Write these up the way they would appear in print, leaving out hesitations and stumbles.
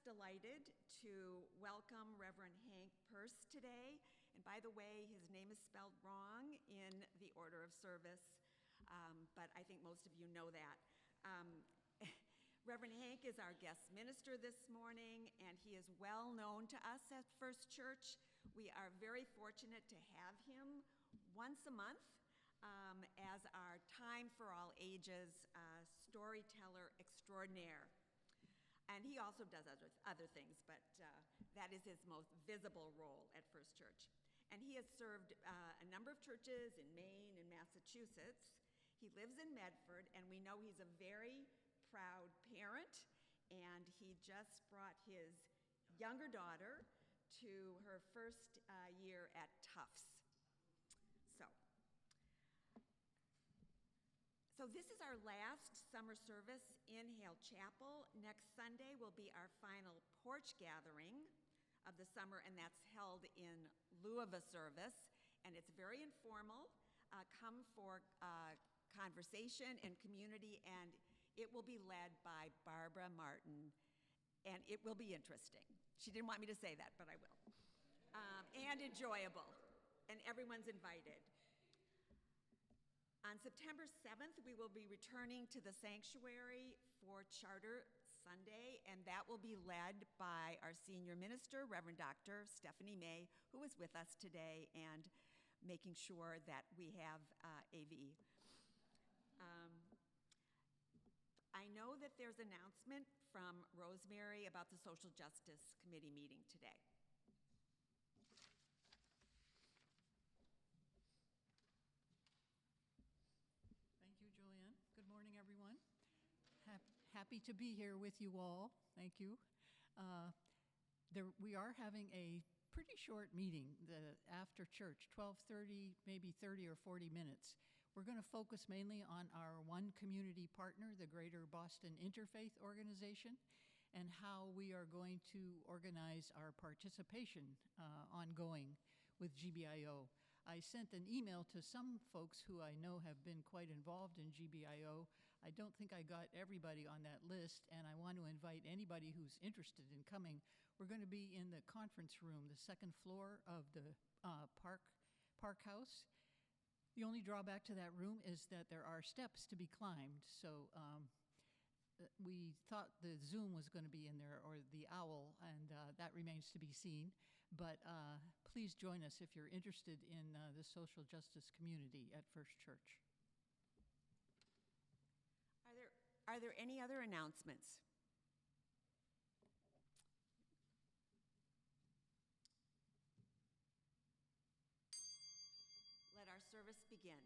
just delighted to welcome Reverend Hank Purse today. And by the way, his name is spelled wrong in the order of service, but I think most of you know that. Reverend Hank is our guest minister this morning, and he is well known to us at First Church. We are very fortunate to have him once a month as our Time for All Ages storyteller extraordinaire. And he also does other things, but that is his most visible role at First Church. And he has served a number of churches in Maine and Massachusetts. He lives in Medford, and we know he's a very proud parent, and he just brought his younger daughter to her first year at Tufts. So this is our last summer service in Hale Chapel. Next Sunday will be our final porch gathering of the summer, and that's held in lieu of a service, and it's very informal. Come for conversation and community, and it will be led by Barbara Martin, and it will be interesting. She didn't want me to say that, but I will. And enjoyable, and everyone's invited. On September 7th, we will be returning to the sanctuary for Charter Sunday, and that will be led by our senior minister, Reverend Dr. Stephanie May, who is with us today and making sure that we have AV. I know that there's an announcement from Rosemary about the Social Justice Committee meeting today. Thank you, Julianne. Good morning, everyone. Happy to be here with you all. Thank you. We are having a pretty short meeting after church, 12:30, maybe 30 or 40 minutes. We're going to focus mainly on our one community partner, the Greater Boston Interfaith Organization, and how we are going to organize our participation ongoing with GBIO. I sent an email to some folks who I know have been quite involved in GBIO. I don't think I got everybody on that list, and I want to invite anybody who's interested in coming. We're going to be in the conference room, the second floor of the Park House. The only drawback to that room is that there are steps to be climbed, so we thought the Zoom was going to be in there, or the owl, and that remains to be seen. But please join us if you're interested in the social justice community at First Church. Are there any other announcements? Let our service begin.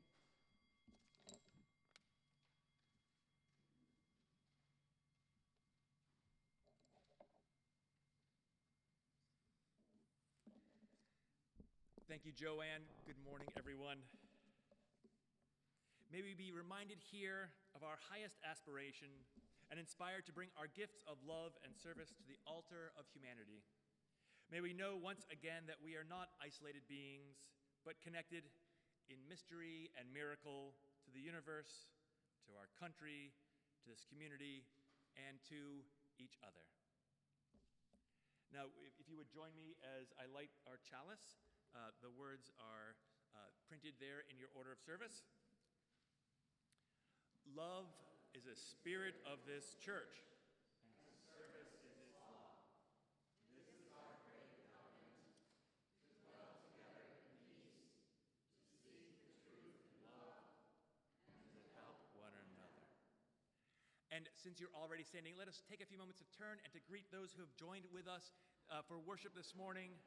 Thank you, Joanne. Good morning, everyone. May we be reminded here of our highest aspiration and inspired to bring our gifts of love and service to the altar of humanity. May we know once again that we are not isolated beings, but connected in mystery and miracle to the universe, to our country, to this community, and to each other. Now, if you would join me as I light our chalice. The words are printed there in your order of service. Love is a spirit of this church. And service is its law. This is our great covenant, to dwell together in peace, to seek the truth in love, and to help one another. And since you're already standing, let us take a few moments to turn and to greet those who have joined with us for worship this morning.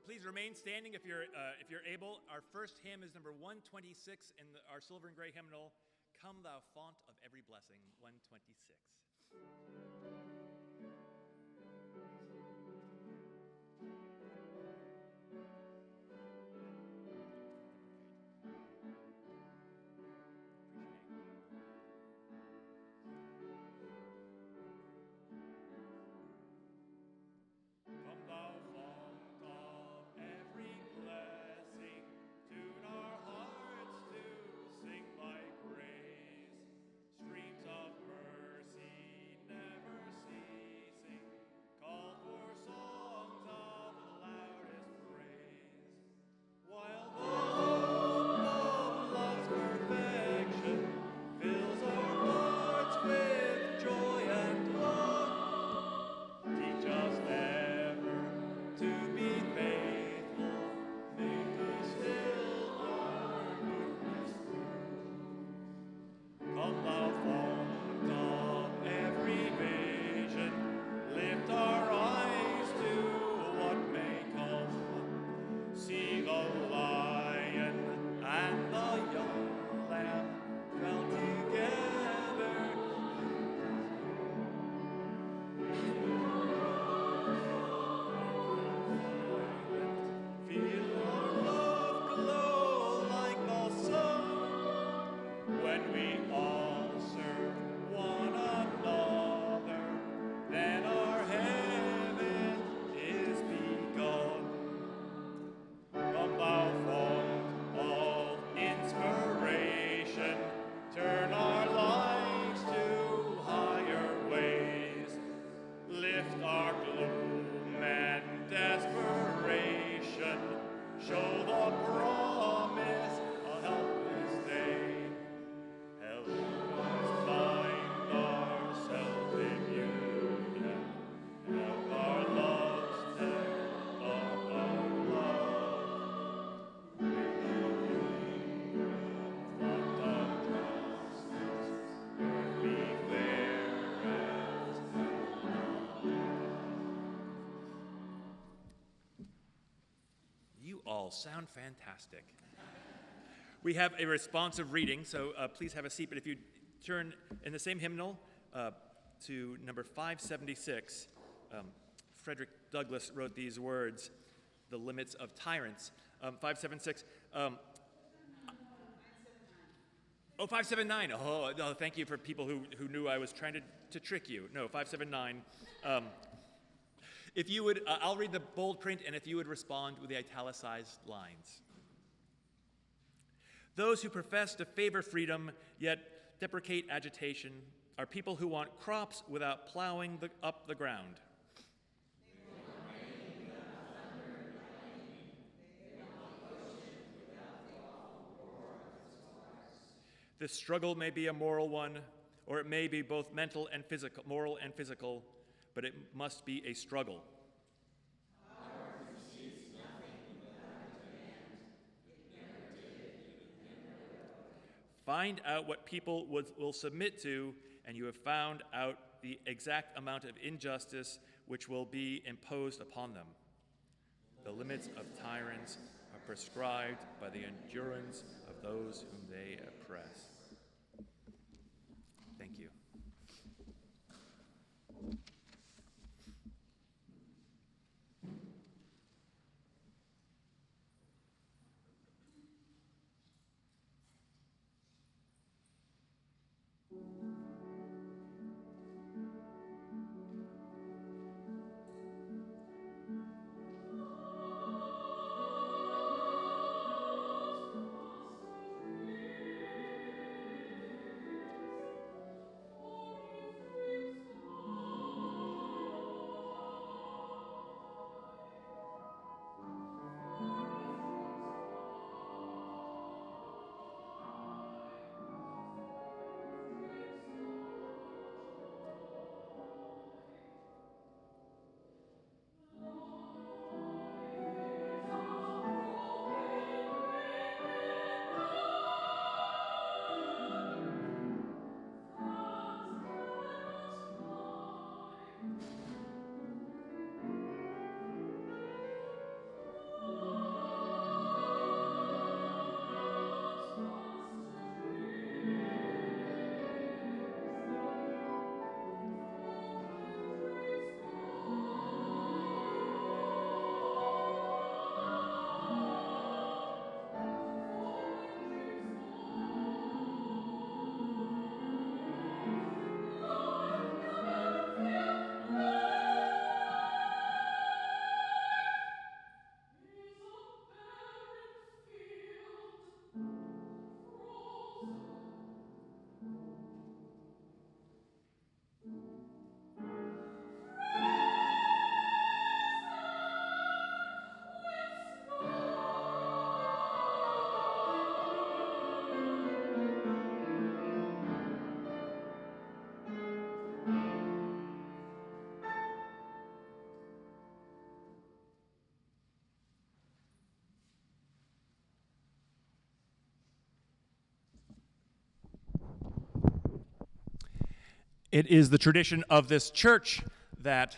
Please remain standing if you're able. Our first hymn is number 126 in our silver and gray hymnal, Come thou font of every blessing, 126. Come thou fount of every blessing, tune our hearts to sing thy praise. Streams of mercy never ceasing, call for songs of loudest praise. While the hope of love's perfection fills our hearts with joy and love, teach us never to be faithful, make we still our goodness prove. Come thou fount of every vision, lift our eyes to what may come. See the lion and the young lamb fell together. Feel our love glow like the sun when we all serve one another. Then our heaven is begun. Come thou fount of inspiration, turn our lives to higher ways. Lift our gloom and desperation, show the promise a helpless day. Help us find ourselves in union, help our loves take up our love. With the font of justice, earth be fair as You all sound fantastic. We have a responsive reading, so please have a seat. But if you turn in the same hymnal to number 576, Frederick Douglass wrote these words, "The Limits of Tyrants." 576. 579. Oh, no, thank you for people who knew I was trying to trick you. No, 579. If you would, I'll read the bold print, and if you would respond with the italicized lines. Those who profess to favor freedom, yet deprecate agitation, are people who want crops without plowing up the ground. This struggle may be a moral one, or it may be both moral and physical, but it must be a struggle. Find out what people will submit to, and you have found out the exact amount of injustice which will be imposed upon them. The limits of tyrants are prescribed by the endurance of those whom they oppress. Thank you. It is the tradition of this church that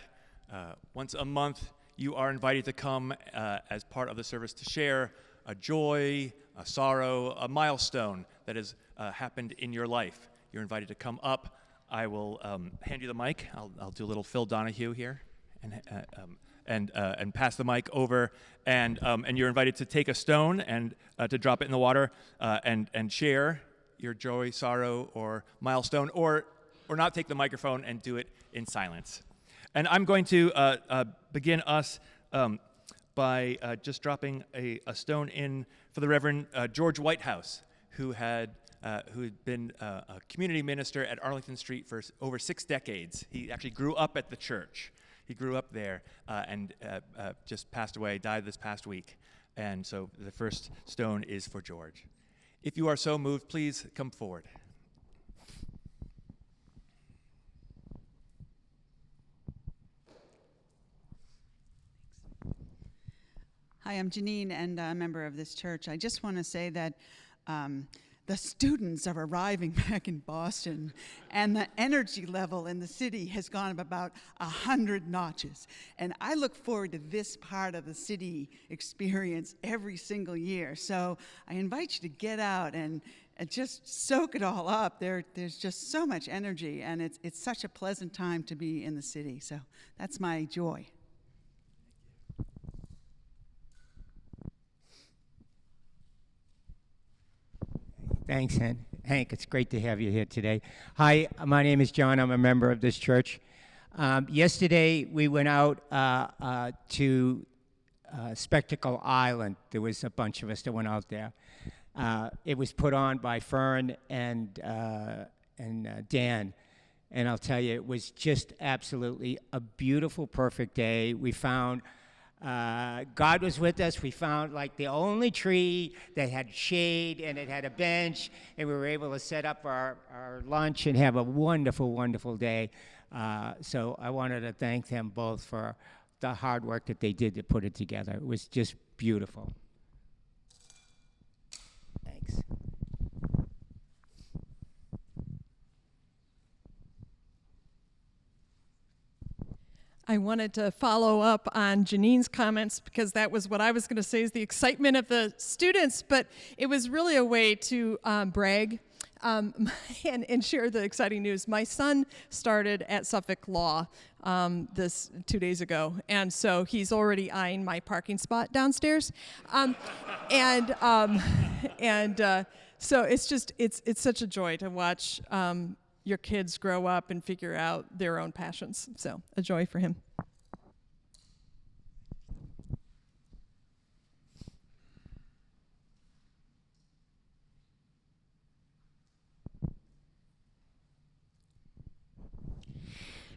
once a month you are invited to come as part of the service to share a joy, a sorrow, a milestone that has happened in your life. You're invited to come up. I will hand you the mic. I'll do a little Phil Donahue here and pass the mic over. And you're invited to take a stone and to drop it in the water and share your joy, sorrow, or milestone, or not take the microphone and do it in silence. And I'm going to begin us by just dropping a stone in for the Reverend George Whitehouse, who had been a community minister at Arlington Street for over 6 decades. He actually grew up at the church. He grew up there and just passed away, died this past week. And so the first stone is for George. If you are so moved, please come forward. Hi, I'm Janine, and a member of this church. I just want to say that the students are arriving back in Boston, and the energy level in the city has gone up about 100 notches. And I look forward to this part of the city experience every single year. So I invite you to get out and just soak it all up. There's just so much energy, and it's such a pleasant time to be in the city. So that's my joy. Thanks, Hank. It's great to have you here today. Hi, my name is John. I'm a member of this church. Yesterday, we went out to Spectacle Island. There was a bunch of us that went out there. It was put on by Fern and Dan. And I'll tell you, it was just absolutely a beautiful, perfect day. We found God was with us. We found like the only tree that had shade and it had a bench, and we were able to set up our lunch and have a wonderful, wonderful day. So I wanted to thank them both for the hard work that they did to put it together. It was just beautiful. Thanks. I wanted to follow up on Janine's comments because that was what I was going to say is the excitement of the students, but it was really a way to brag and share the exciting news. My son started at Suffolk Law this 2 days ago, and so he's already eyeing my parking spot downstairs. So it's such a joy to watch your kids grow up and figure out their own passions. So a joy for him.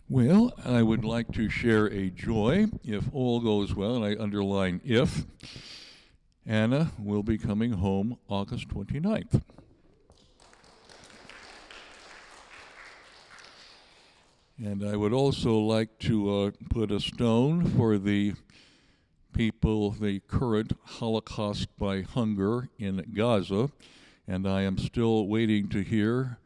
Well, I would like to share a joy, if all goes well, and I underline if. Anna will be coming home August 29th. And I would also like to put a stone for the people, the current Holocaust by hunger in Gaza. And I am still waiting to hear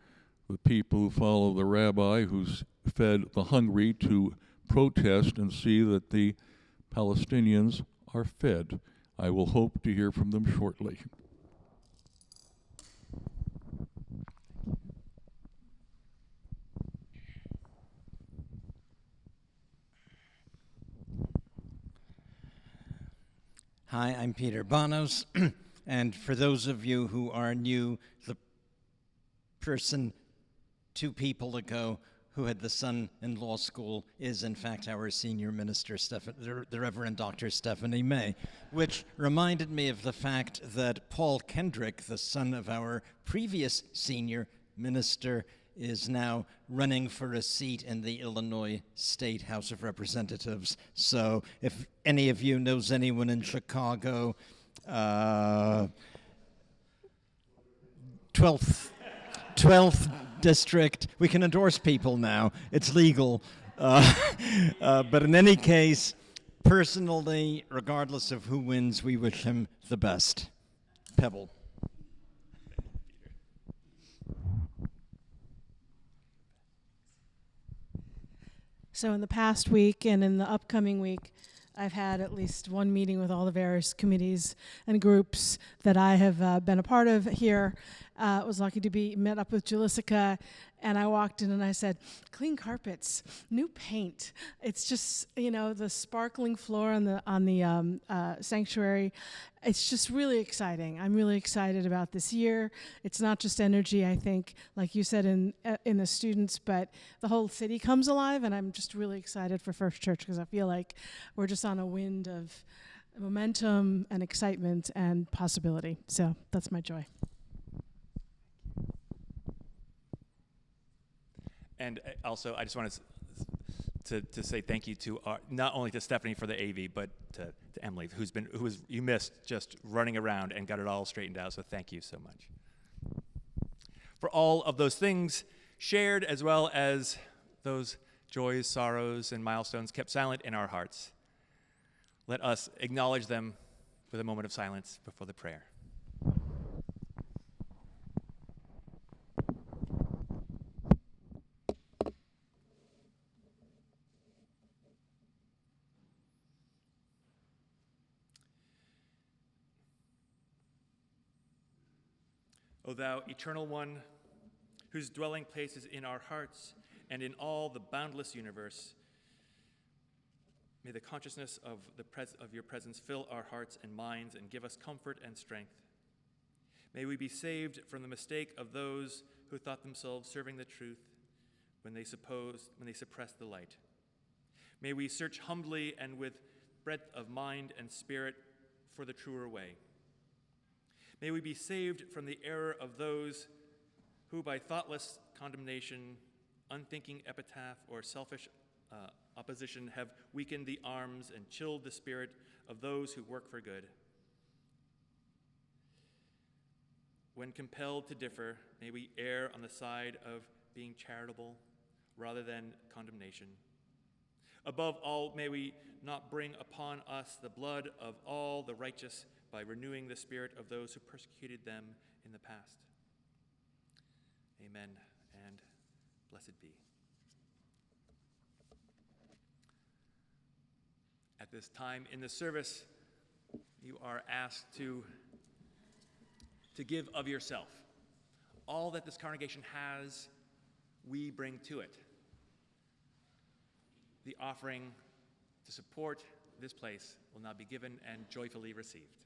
the people who follow the rabbi who's fed the hungry to protest and see that the Palestinians are fed. I will hope to hear from them shortly. Hi, I'm Peter Bonos, and for those of you who are new, the person 2 people ago who had the son in law school is in fact our senior minister, the Reverend Dr. Stephanie May, which reminded me of the fact that Paul Kendrick, the son of our previous senior minister, is now running for a seat in the Illinois State House of Representatives. So if any of you knows anyone in Chicago, 12th district, we can endorse people now. It's legal. But in any case, personally, regardless of who wins, we wish him the best. Pebble. So in the past week and in the upcoming week, I've had at least one meeting with all the various committees and groups that I have been a part of here. Was lucky to be met up with Julissa, and I walked in and I said, "Clean carpets, new paint." It's just, you know, the sparkling floor on the sanctuary. It's just really exciting. I'm really excited about this year. It's not just energy, I think, like you said, in the students, but the whole city comes alive, and I'm just really excited for First Church because I feel like we're just on a wind of momentum and excitement and possibility. So that's my joy. And also, I just wanted to say thank you to not only to Stephanie for the AV, but to Emily, who you missed just running around and got it all straightened out. So thank you so much for all of those things shared, as well as those joys, sorrows, and milestones kept silent in our hearts. Let us acknowledge them with a moment of silence before the prayer. O thou eternal one, whose dwelling place is in our hearts and in all the boundless universe, may the consciousness of your presence fill our hearts and minds and give us comfort and strength. May we be saved from the mistake of those who thought themselves serving the truth when they suppressed the light. May we search humbly and with breadth of mind and spirit for the truer way. May we be saved from the error of those who, by thoughtless condemnation, unthinking epitaph, or selfish opposition, have weakened the arms and chilled the spirit of those who work for good. When compelled to differ, may we err on the side of being charitable rather than condemnation. Above all, may we not bring upon us the blood of all the righteous by renewing the spirit of those who persecuted them in the past. Amen, and blessed be. At this time in the service, you are asked to give of yourself. All that this congregation has, we bring to it. The offering to support this place will now be given and joyfully received.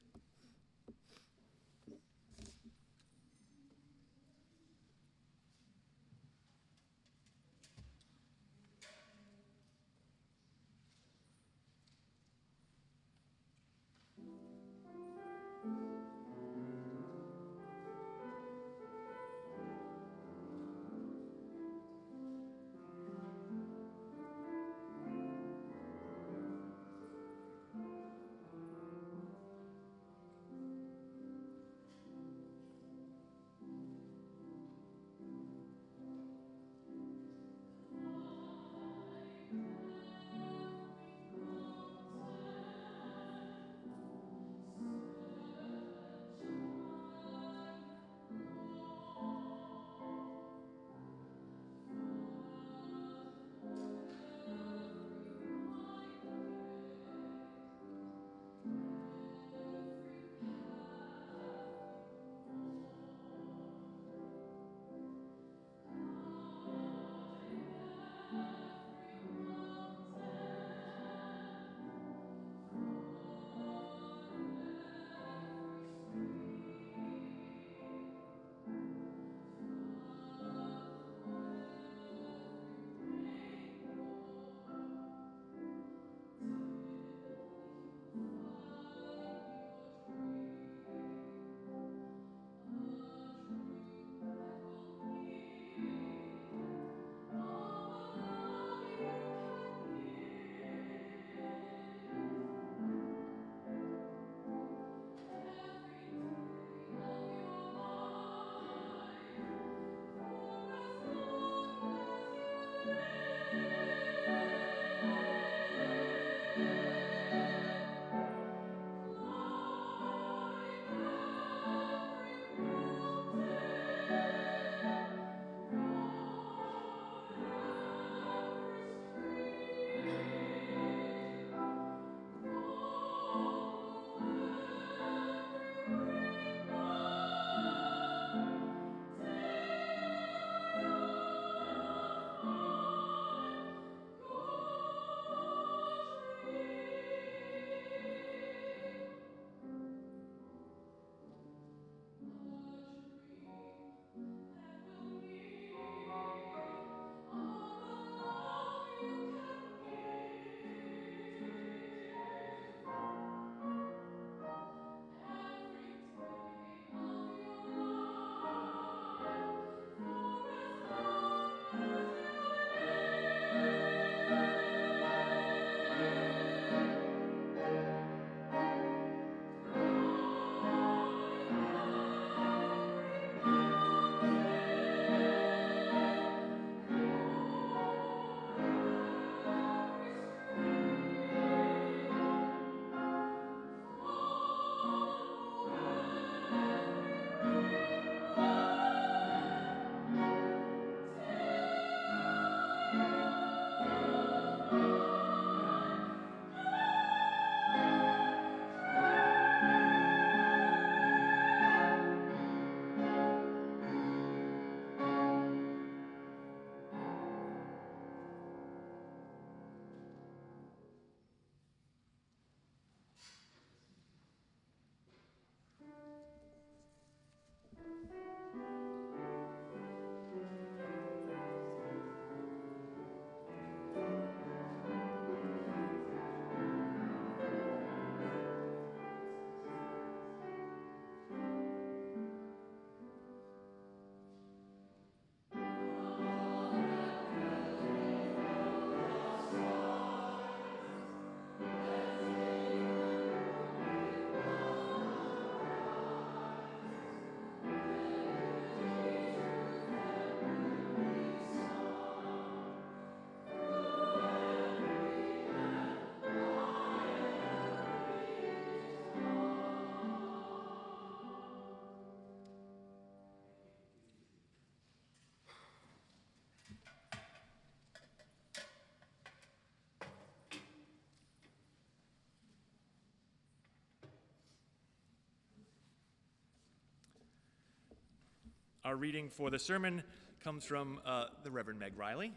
Our reading for the sermon comes from the Reverend Meg Riley.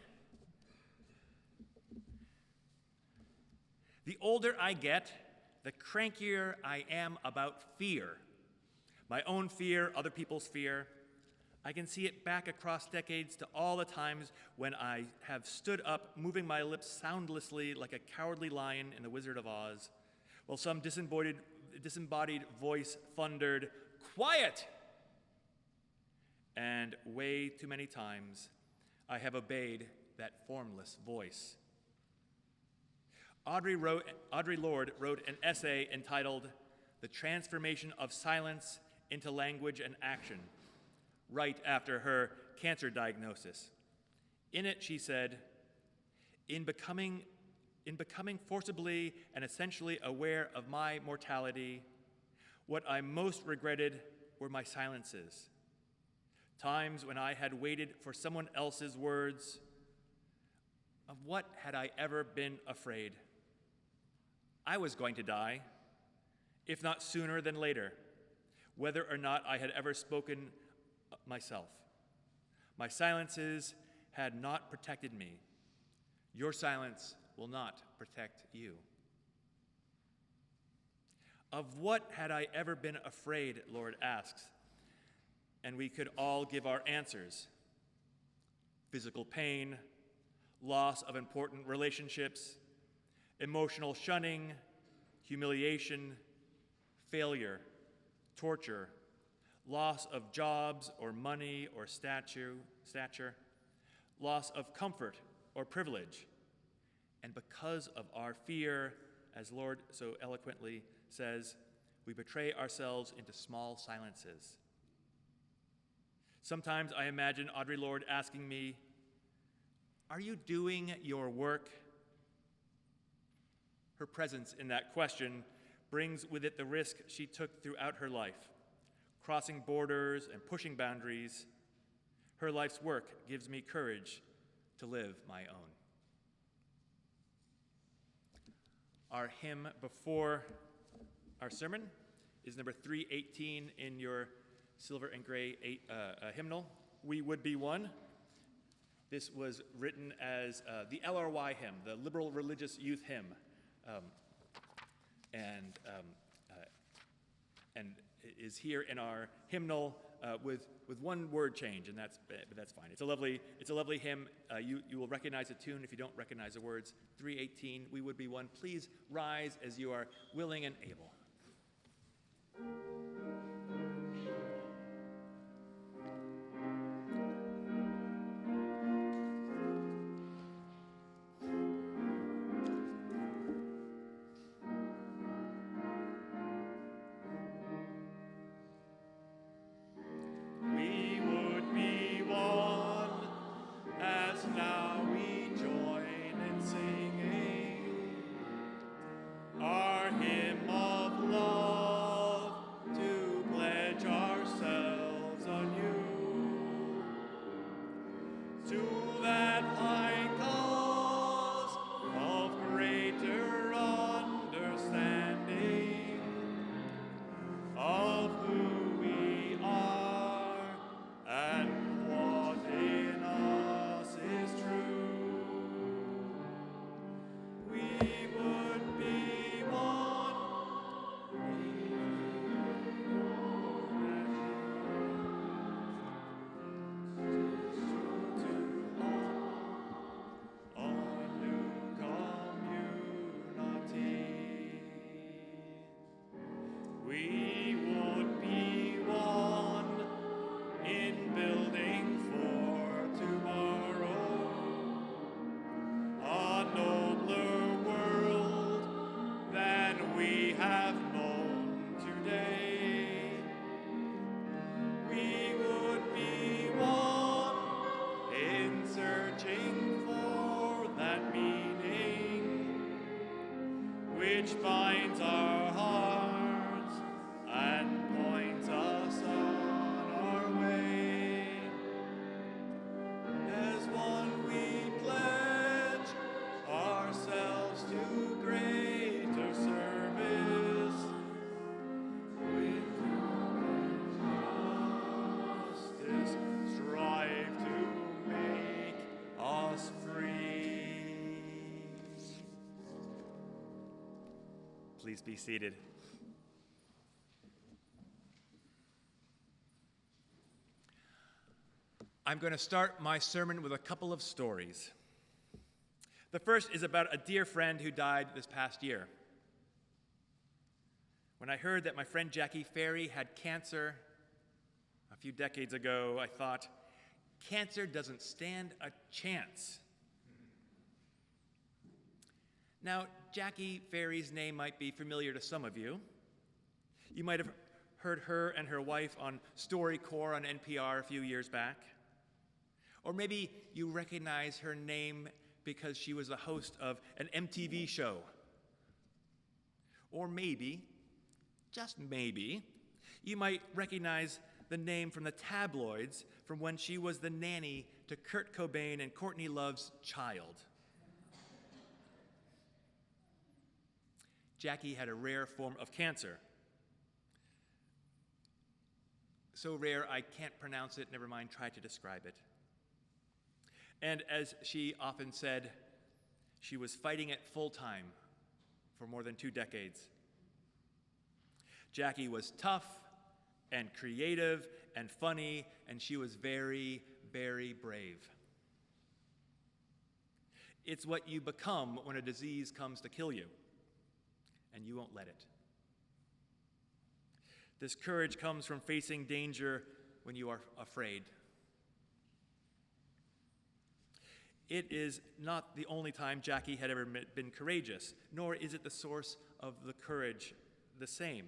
The older I get, the crankier I am about fear. My own fear, other people's fear. I can see it back across decades to all the times when I have stood up, moving my lips soundlessly like a cowardly lion in The Wizard of Oz, while some disembodied voice thundered, "Quiet!" And way too many times I have obeyed that formless voice. Audre Lorde wrote an essay entitled "The Transformation of Silence into Language and Action," right after her cancer diagnosis. In it, she said, in becoming forcibly and essentially aware of my mortality, what I most regretted were my silences. Times when I had waited for someone else's words. Of what had I ever been afraid? I was going to die, if not sooner than later, whether or not I had ever spoken myself. My silences had not protected me. Your silence will not protect you. Of what had I ever been afraid, Lord asks, and we could all give our answers. Physical pain, loss of important relationships, emotional shunning, humiliation, failure, torture, loss of jobs or money or stature, loss of comfort or privilege. And because of our fear, as Lord so eloquently says, we betray ourselves into small silences. Sometimes I imagine Audre Lorde asking me, "Are you doing your work?" Her presence in that question brings with it the risk she took throughout her life, crossing borders and pushing boundaries. Her life's work gives me courage to live my own. Our hymn before our sermon is number 318 in your silver and gray hymnal, "We Would Be One." This was written as the LRY hymn, the Liberal Religious Youth Hymn, and is here in our hymnal with one word change, and that's fine. It's a lovely hymn. You will recognize the tune if you don't recognize the words. 318, "We Would Be One." Please rise as you are willing and able. which binds our hearts and points us on our way. As one we pledge ourselves to greater service with justice Please be seated. I'm going to start my sermon with a couple of stories. The first is about a dear friend who died this past year. When I heard that my friend Jackie Ferry had cancer a few decades ago, I thought, cancer doesn't stand a chance. Now, Jackie Ferry's name might be familiar to some of you. You might have heard her and her wife on StoryCorps on NPR a few years back. Or maybe you recognize her name because she was the host of an MTV show. Or maybe, just maybe, you might recognize the name from the tabloids from when she was the nanny to Kurt Cobain and Courtney Love's child. Jackie had a rare form of cancer. So rare I can't pronounce it, never mind, try to describe it. And as she often said, she was fighting it full-time for more than 2 decades. Jackie was tough and creative and funny, and she was very, very brave. It's what you become when a disease comes to kill you, and you won't let it. This courage comes from facing danger when you are afraid. It is not the only time Jackie had ever been courageous, nor is it the source of the courage the same.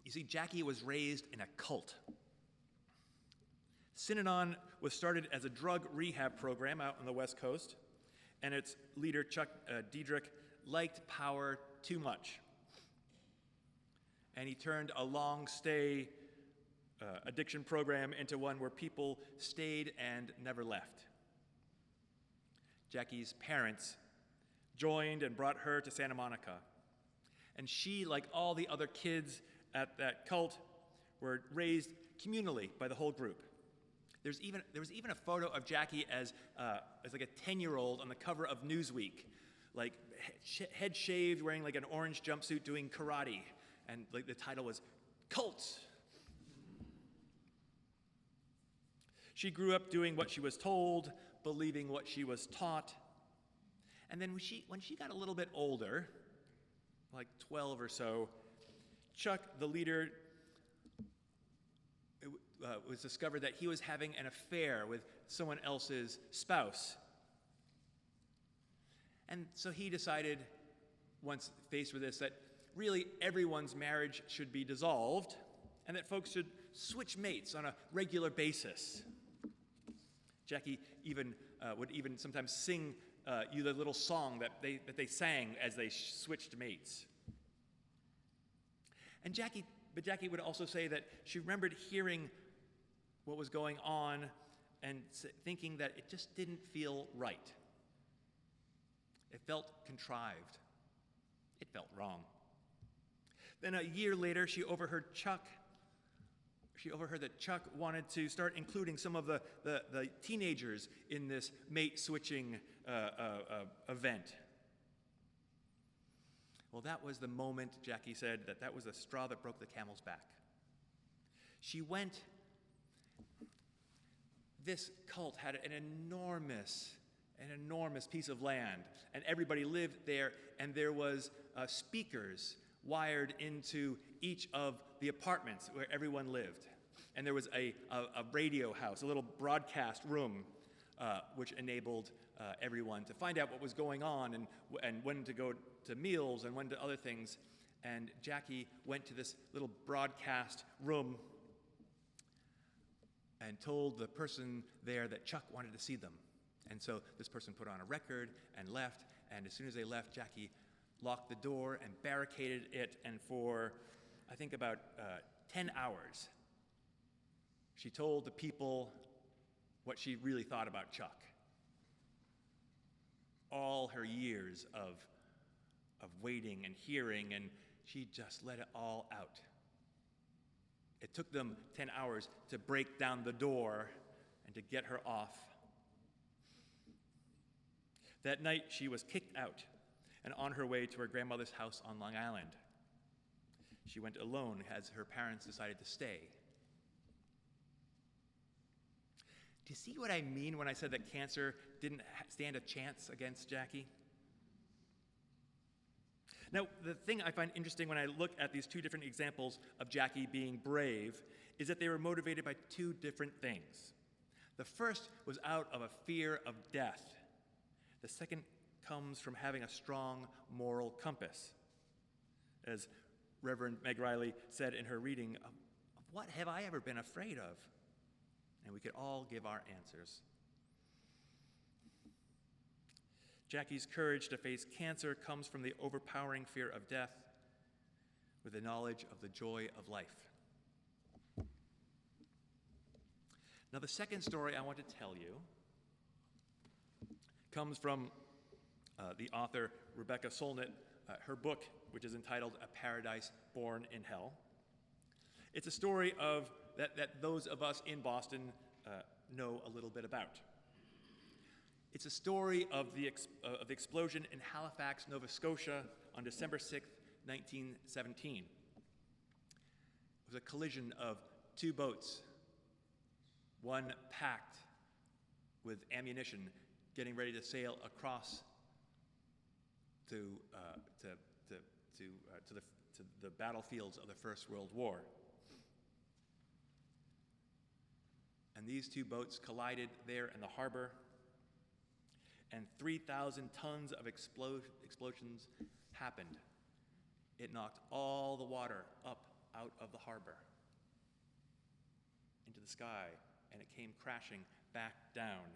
You see, Jackie was raised in a cult. Synanon was started as a drug rehab program out on the West Coast, and its leader, Chuck Diedrich, liked power too much. And he turned a long-stay addiction program into one where people stayed and never left. Jackie's parents joined and brought her to Santa Monica. And she, like all the other kids at that cult, were raised communally by the whole group. There was even a photo of Jackie as like a 10-year-old on the cover of Newsweek, like head shaved, wearing like an orange jumpsuit, doing karate, and like the title was "Cults." She grew up doing what she was told, believing what she was taught, and then when she got a little bit older, like 12 or so, Chuck, the leader, it was discovered that he was having an affair with someone else's spouse. And so he decided, once faced with this, that really everyone's marriage should be dissolved and that folks should switch mates on a regular basis. Jackie would even sometimes sing you the little song that they sang as they switched mates. But Jackie would also say that she remembered hearing what was going on and thinking that it just didn't feel right. It felt contrived. It felt wrong. Then a year later, she overheard that Chuck wanted to start including some of the teenagers in this mate-switching event. Well, that was the moment, Jackie said, that was the straw that broke the camel's back. She went. This cult had an enormous piece of land, and everybody lived there, and there was speakers wired into each of the apartments where everyone lived. And there was a radio house, a little broadcast room, which enabled everyone to find out what was going on and when to go to meals and when to other things. And Jackie went to this little broadcast room and told the person there that Chuck wanted to see them. And so this person put on a record and left, and as soon as they left, Jackie locked the door and barricaded it, and for, I think, about 10 hours, she told the people what she really thought about Chuck. All her years of waiting and hearing, and she just let it all out. It took them 10 hours to break down the door and to get her off. That night, she was kicked out, and on her way to her grandmother's house on Long Island. She went alone as her parents decided to stay. Do you see what I mean when I said that cancer didn't stand a chance against Jackie? Now, the thing I find interesting when I look at these two different examples of Jackie being brave is that they were motivated by two different things. The first was out of a fear of death. The second comes from having a strong moral compass. As Reverend Meg Riley said in her reading, of what have I ever been afraid of? And we could all give our answers. Jackie's courage to face cancer comes from the overpowering fear of death with the knowledge of the joy of life. Now, the second story I want to tell you comes from the author Rebecca Solnit, her book, which is entitled A Paradise Born in Hell. It's a story of that those of us in Boston know a little bit about. It's a story of the explosion in Halifax, Nova Scotia on December 6th, 1917. It was a collision of two boats, one packed with ammunition, getting ready to sail across to the battlefields of the First World War. And these two boats collided there in the harbor, and 3,000 tons of explosions happened. It knocked all the water up out of the harbor into the sky, and it came crashing back down.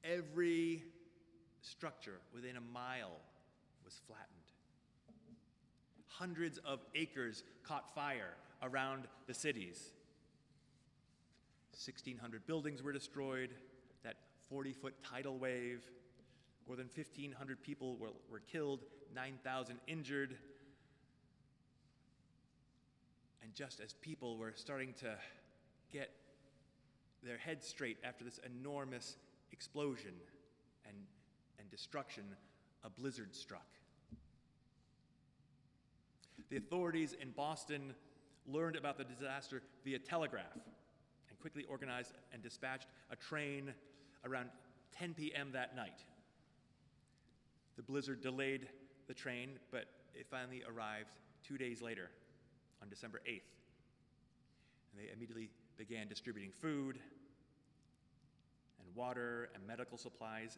Every structure within a mile was flattened. Hundreds of acres caught fire around the cities. 1,600 buildings were destroyed. That 40-foot tidal wave, more than 1,500 people were killed, 9,000 injured. And just as people were starting to get their heads straight after this enormous explosion and destruction, a blizzard struck. The authorities in Boston learned about the disaster via telegraph and quickly organized and dispatched a train around 10 p.m. that night. The blizzard delayed the train, but it finally arrived 2 days later, on December 8th. And they immediately began distributing food and water and medical supplies.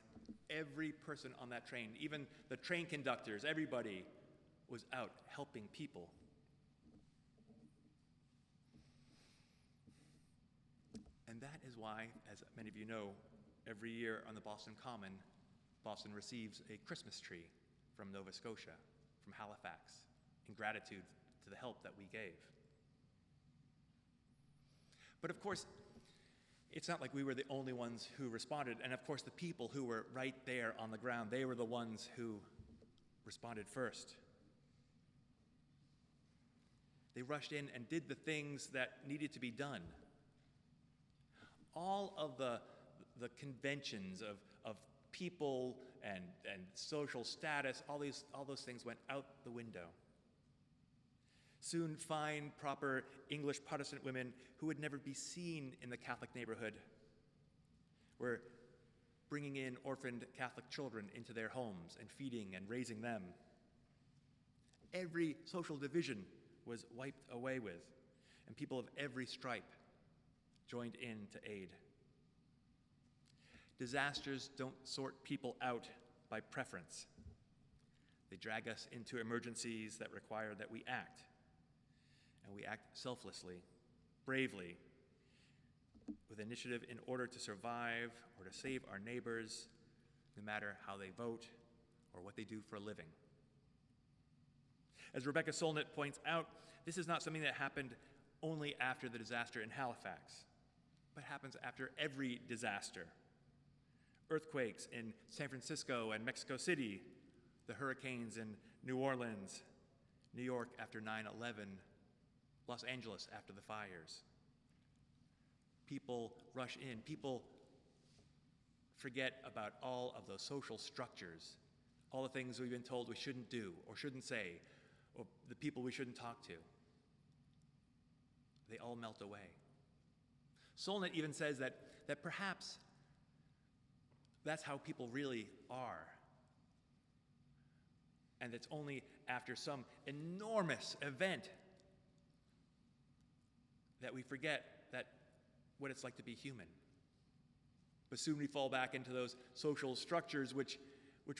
Every person on that train, even the train conductors, everybody was out helping people. And that is why, as many of you know, every year on the Boston Common, Boston receives a Christmas tree from Nova Scotia, from Halifax, in gratitude to the help that we gave. But of course, it's not like we were the only ones who responded. And of course, the people who were right there on the ground, they were the ones who responded first. They rushed in and did the things that needed to be done. All of the conventions of people and social status, all those things went out the window. Soon, fine, proper English Protestant women who would never be seen in the Catholic neighborhood were bringing in orphaned Catholic children into their homes and feeding and raising them. Every social division was wiped away with, and people of every stripe joined in to aid. Disasters don't sort people out by preference. They drag us into emergencies that require that we act. And we act selflessly, bravely, with initiative in order to survive or to save our neighbors, no matter how they vote or what they do for a living. As Rebecca Solnit points out, this is not something that happened only after the disaster in Halifax, but happens after every disaster. Earthquakes in San Francisco and Mexico City, the hurricanes in New Orleans, New York after 9/11, Los Angeles after the fires. People rush in. People forget about all of those social structures all the things we've been told we shouldn't do or shouldn't say, or the people we shouldn't talk to, they all melt away. Soulnet even says that perhaps that's how people really are. And it's only after some enormous event that we forget that what it's like to be human. But soon we fall back into those social structures which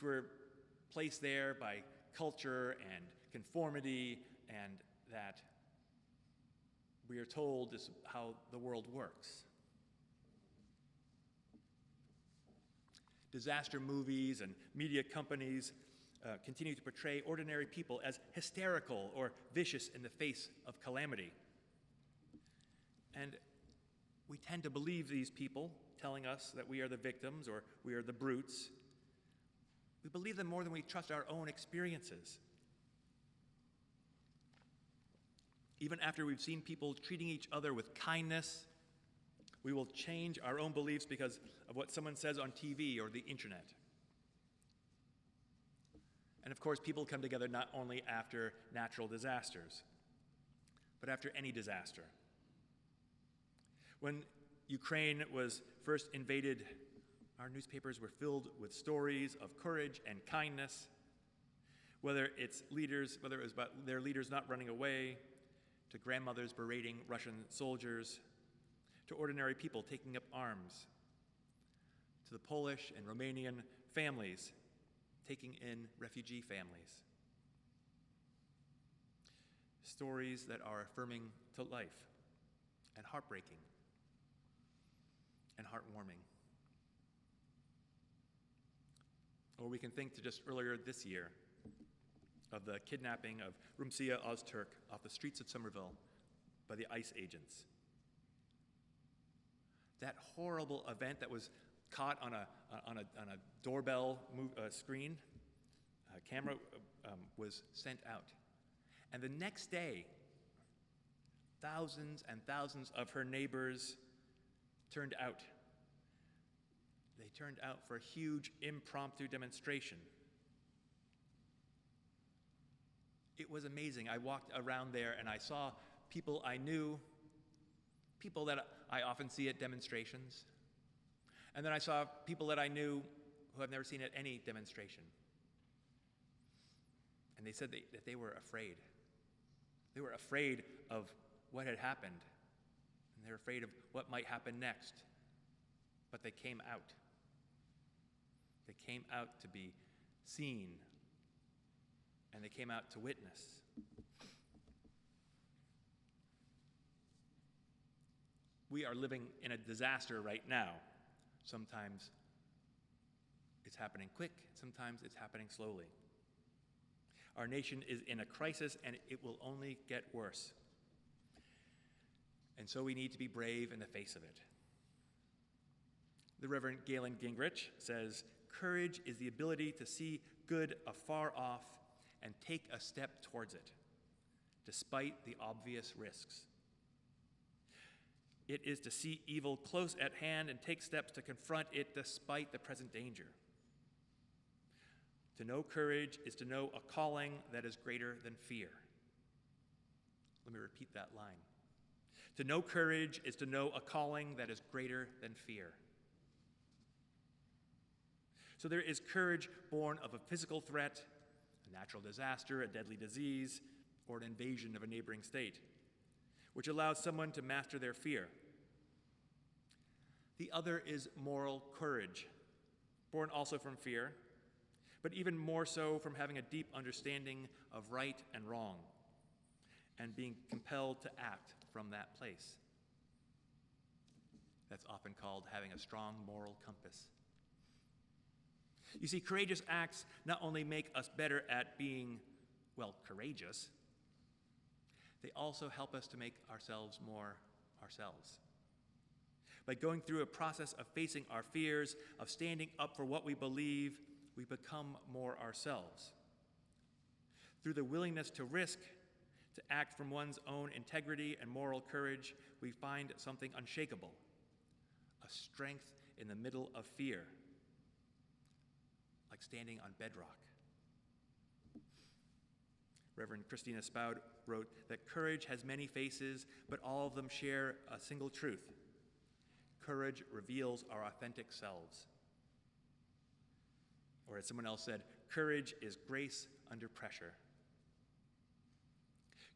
were placed there by culture and conformity, and that we are told is how the world works. Disaster movies and media companies continue to portray ordinary people as hysterical or vicious in the face of calamity. And we tend to believe these people telling us that we are the victims or we are the brutes. We believe them more than we trust our own experiences. Even after we've seen people treating each other with kindness, we will change our own beliefs because of what someone says on TV or the internet. And of course, people come together not only after natural disasters, but after any disaster. When Ukraine was first invaded, our newspapers were filled with stories of courage and kindness, whether it was about their leaders not running away, to grandmothers berating Russian soldiers, to ordinary people taking up arms, to the Polish and Romanian families taking in refugee families. Stories that are affirming to life and heartbreaking and heartwarming. Or we can think to just earlier this year of the kidnapping of Rumsia Ozturk off the streets of Somerville by the ICE agents. That horrible event that was caught on a doorbell screen, camera was sent out. And the next day, thousands and thousands of her neighbors turned out. They turned out for a huge impromptu demonstration. It was amazing. I walked around there and I saw people I knew, people that I often see at demonstrations. And then I saw people that I knew who I've never seen at any demonstration. And they said that they were afraid. They were afraid of what had happened. And they were afraid of what might happen next. But they came out. They came out to be seen. And they came out to witness. We are living in a disaster right now. Sometimes it's happening quick, sometimes it's happening slowly. Our nation is in a crisis and it will only get worse. And so we need to be brave in the face of it. The Reverend Galen Gingrich says, "Courage is the ability to see good afar off and take a step towards it, despite the obvious risks. It is to see evil close at hand and take steps to confront it despite the present danger. To know courage is to know a calling that is greater than fear." Let me repeat that line. To know courage is to know a calling that is greater than fear. So there is courage born of a physical threat, a natural disaster, a deadly disease, or an invasion of a neighboring state, which allows someone to master their fear. The other is moral courage, born also from fear, but even more so from having a deep understanding of right and wrong, and being compelled to act from that place. That's often called having a strong moral compass. You see, courageous acts not only make us better at being, well, courageous, they also help us to make ourselves more ourselves. By going through a process of facing our fears, of standing up for what we believe, we become more ourselves. Through the willingness to risk, to act from one's own integrity and moral courage, we find something unshakable, a strength in the middle of fear, like standing on bedrock. Reverend Christina Spoud wrote that courage has many faces, but all of them share a single truth. Courage reveals our authentic selves. Or as someone else said, courage is grace under pressure.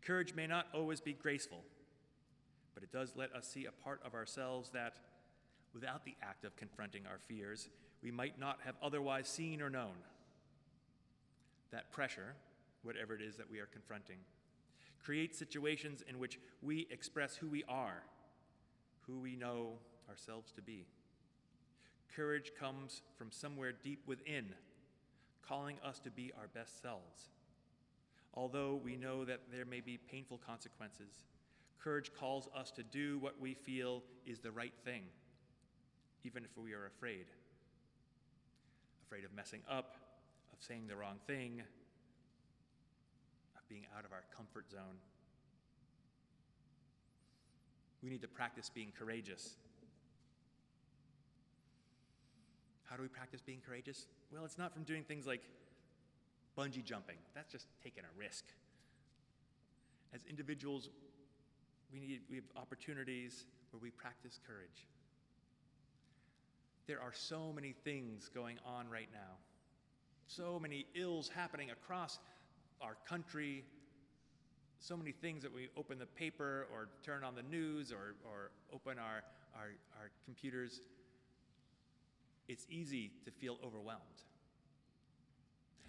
Courage may not always be graceful, but it does let us see a part of ourselves that, without the act of confronting our fears, we might not have otherwise seen or known. That pressure, whatever it is that we are confronting, creates situations in which we express who we are, who we know ourselves to be. Courage comes from somewhere deep within, calling us to be our best selves. Although we know that there may be painful consequences, courage calls us to do what we feel is the right thing, even if we are afraid. Afraid of messing up, of saying the wrong thing, of being out of our comfort zone. We need to practice being courageous. How do we practice being courageous? Well, it's not from doing things like bungee jumping. That's just taking a risk. As individuals, we have opportunities where we practice courage. There are so many things going on right now. So many ills happening across our country. So many things that we open the paper or turn on the news or open our computers. It's easy to feel overwhelmed.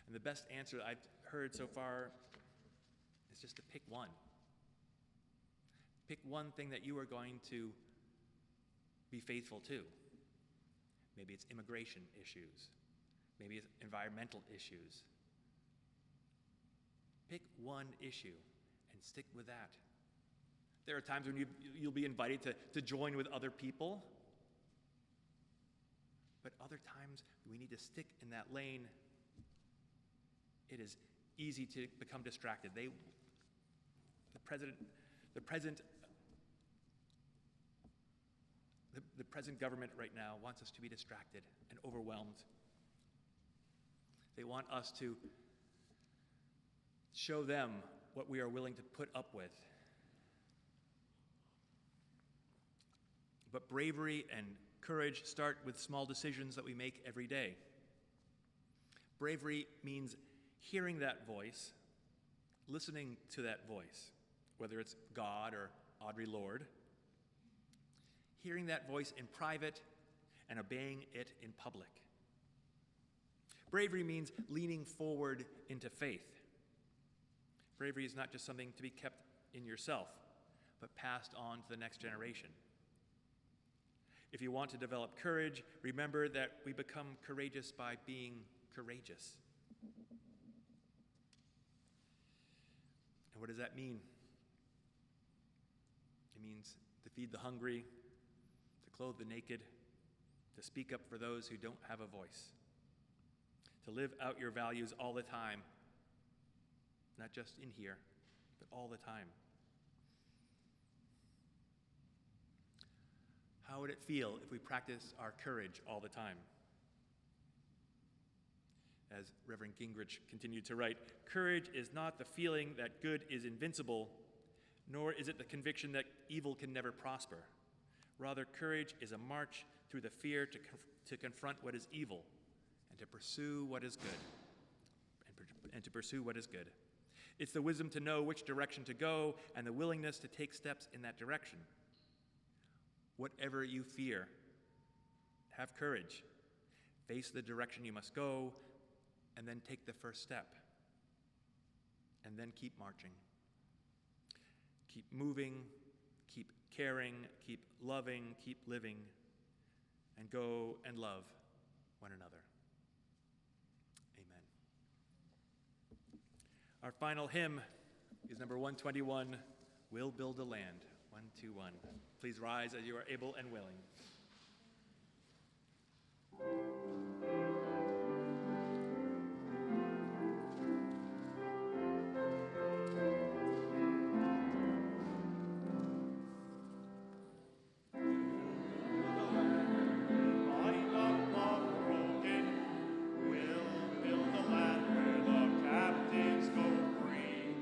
And the best answer I've heard so far is just to pick one. Pick one thing that you are going to be faithful to. Maybe it's immigration issues. Maybe it's environmental issues. Pick one issue and stick with that. There are times when you'll be invited to join with other people, but other times we need to stick in that lane. It is easy to become distracted. The present government right now wants us to be distracted and overwhelmed. They want us to show them what we are willing to put up with. But bravery and courage start with small decisions that we make every day. Bravery means hearing that voice, listening to that voice, whether it's God or Audre Lorde, hearing that voice in private and obeying it in public. Bravery means leaning forward into faith. Bravery is not just something to be kept in yourself, but passed on to the next generation. If you want to develop courage, remember that we become courageous by being courageous. And what does that mean? It means to feed the hungry, to clothe the naked, to speak up for those who don't have a voice, to live out your values all the time, not just in here, but all the time. How would it feel if we practiced our courage all the time? As Reverend Gingrich continued to write, courage is not the feeling that good is invincible, nor is it the conviction that evil can never prosper. Rather, courage is a march through the fear to confront what is evil and to pursue what is good. It's the wisdom to know which direction to go and the willingness to take steps in that direction. Whatever you fear, have courage. Face the direction you must go, and then take the first step. And then keep marching. Keep moving, keep caring, keep loving, keep living, and go and love one another. Amen. Our final hymn is number 121, We'll Build a Land. 121. Please rise as you are able and willing. We'll build a land where the captives go free.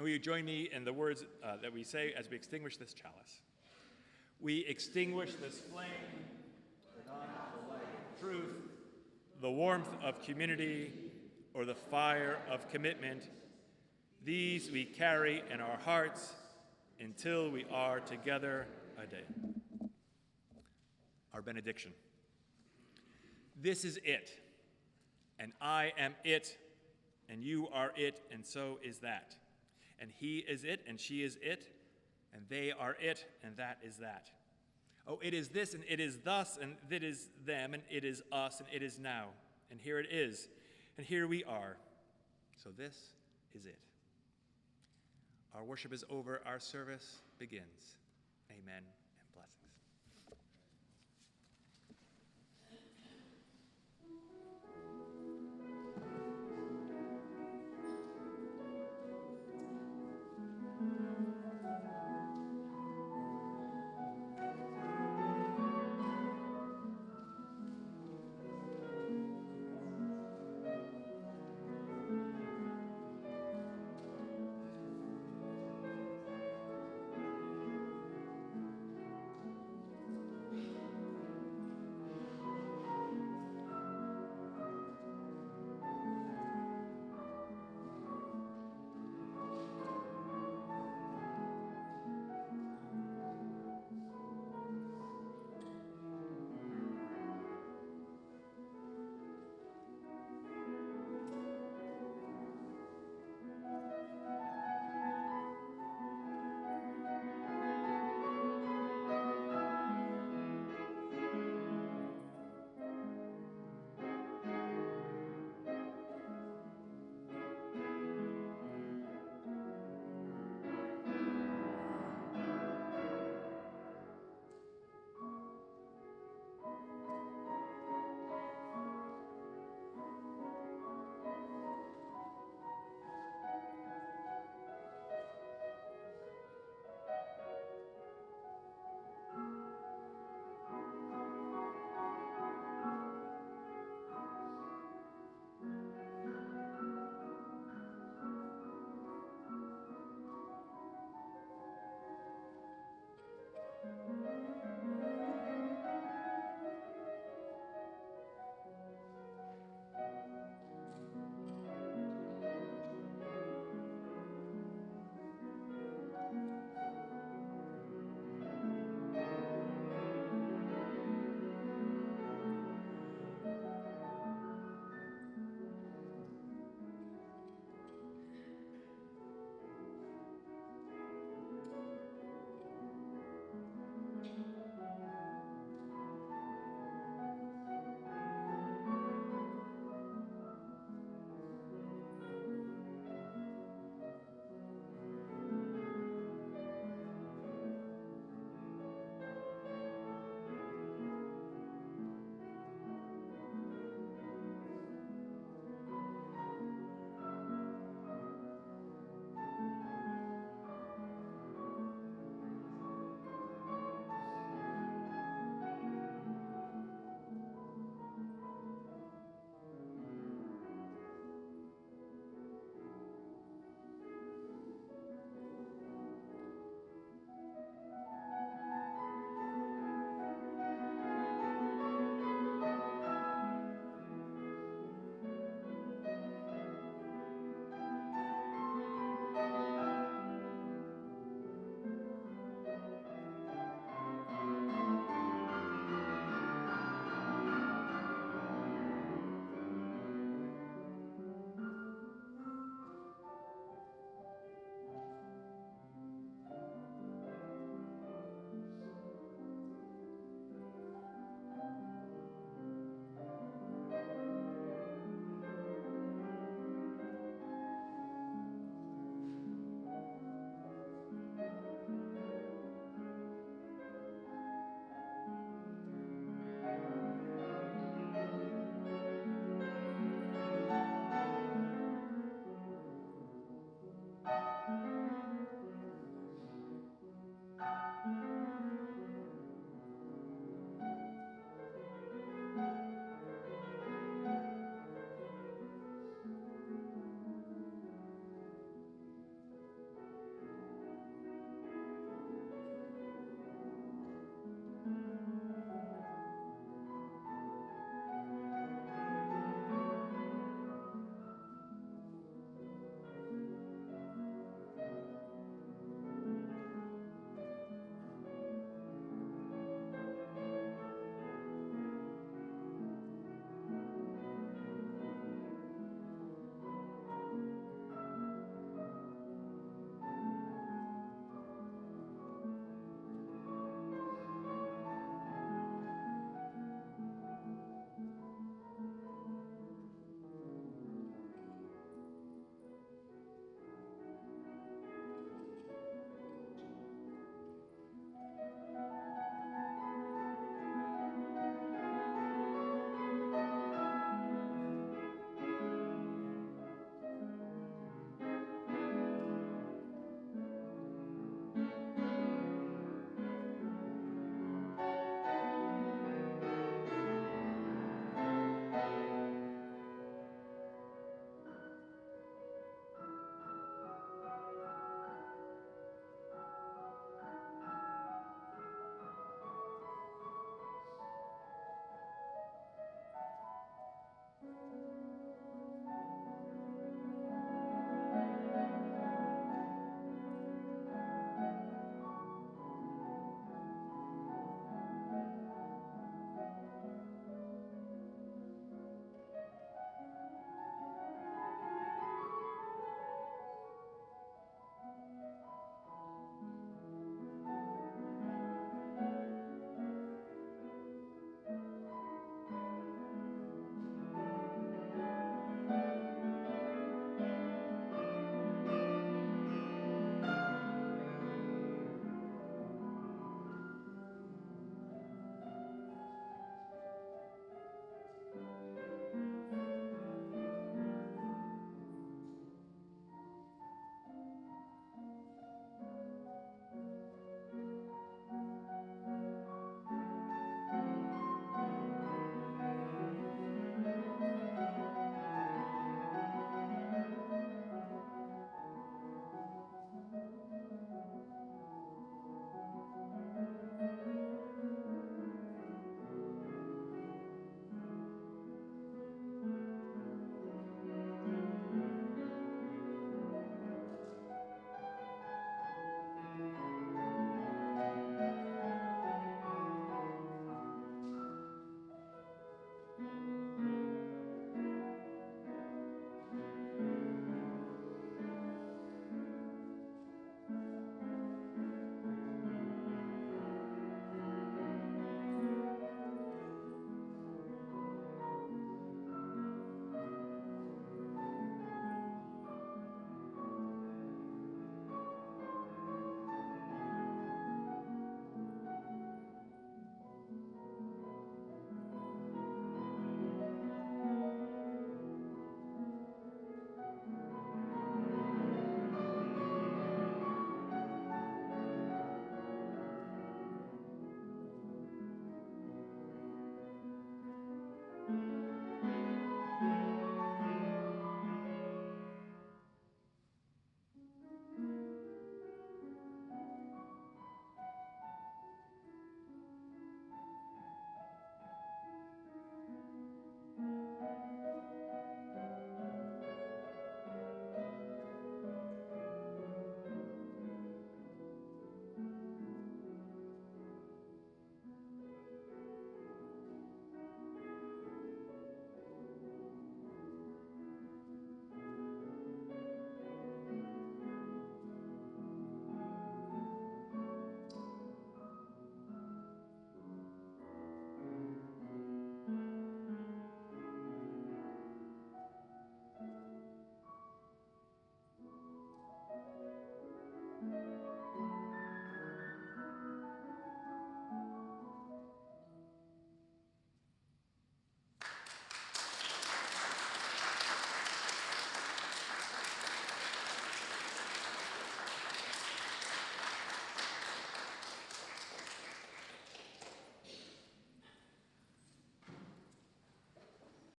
will you join me in the words that we say as we extinguish this chalice? We extinguish this flame, but not the light of truth, the warmth of community, or the fire of commitment. These we carry in our hearts until we are together a day. Our benediction. This is it, and I am it, and you are it, and so is that. And he is it, and she is it, and they are it, and that is that. Oh, it is this, and it is thus, and it is them, and it is us, and it is now. And here it is, and here we are. So this is it. Our worship is over. Our service begins. Amen.